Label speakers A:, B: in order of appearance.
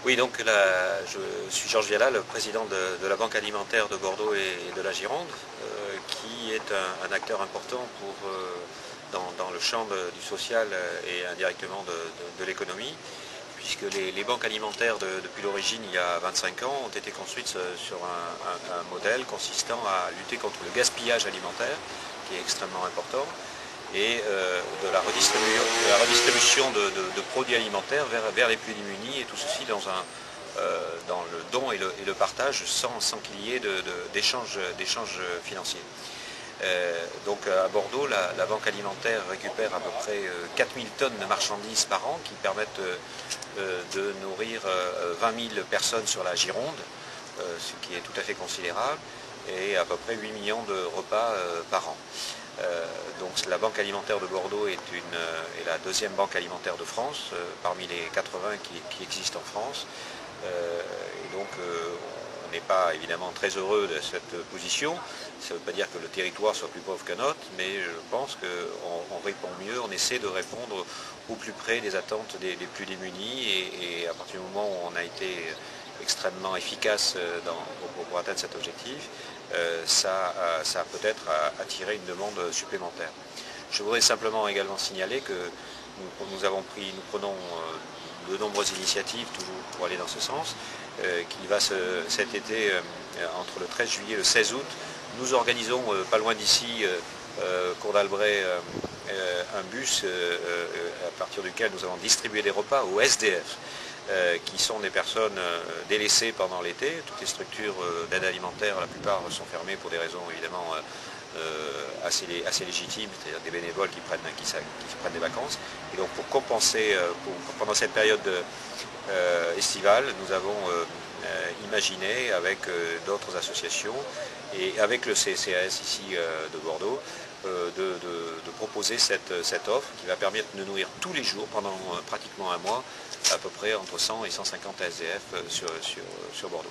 A: Oui, donc je suis Georges Viala, le président de la Banque alimentaire de Bordeaux et de la Gironde, qui est un acteur important dans le champ du social et indirectement de l'économie, puisque les banques alimentaires depuis l'origine, il y a 25 ans, ont été construites sur un modèle consistant à lutter contre le gaspillage alimentaire, qui est extrêmement important, et de la redistribution de produits alimentaires vers les plus démunis, et tout ceci dans le don et le partage sans qu'il y ait d'échanges financiers. Donc à Bordeaux, la banque alimentaire récupère à peu près 4000 tonnes de marchandises par an qui permettent de nourrir 20 000 personnes sur la Gironde, ce qui est tout à fait considérable, et à peu près 8 millions de repas par an. Donc la Banque alimentaire de Bordeaux est la deuxième banque alimentaire de France, parmi les 80 qui existent en France. Et donc on n'est pas évidemment très heureux de cette position. Ça ne veut pas dire que le territoire soit plus pauvre qu'un autre, mais je pense qu'on répond mieux, on essaie de répondre au plus près des attentes des plus démunis, et à partir du moment où on a été extrêmement efficace pour atteindre cet objectif, ça a peut-être attiré une demande supplémentaire. Je voudrais simplement également signaler que nous prenons de nombreuses initiatives toujours pour aller dans ce sens, qui va cet été, entre le 13 juillet et le 16 août, nous organisons pas loin d'ici, Cour d'Albret, un bus à partir duquel nous allons distribuer des repas aux SDF, qui sont des personnes délaissées pendant l'été. Toutes les structures d'aide alimentaire, la plupart sont fermées pour des raisons évidemment assez légitimes, c'est-à-dire des bénévoles qui prennent des vacances. Et donc pour compenser, pendant cette période estivale, nous avons imaginé avec d'autres associations et avec le CCAS ici de Bordeaux, de proposer cette offre qui va permettre de nourrir tous les jours pendant pratiquement un mois à peu près entre 100 et 150 SDF sur Bordeaux.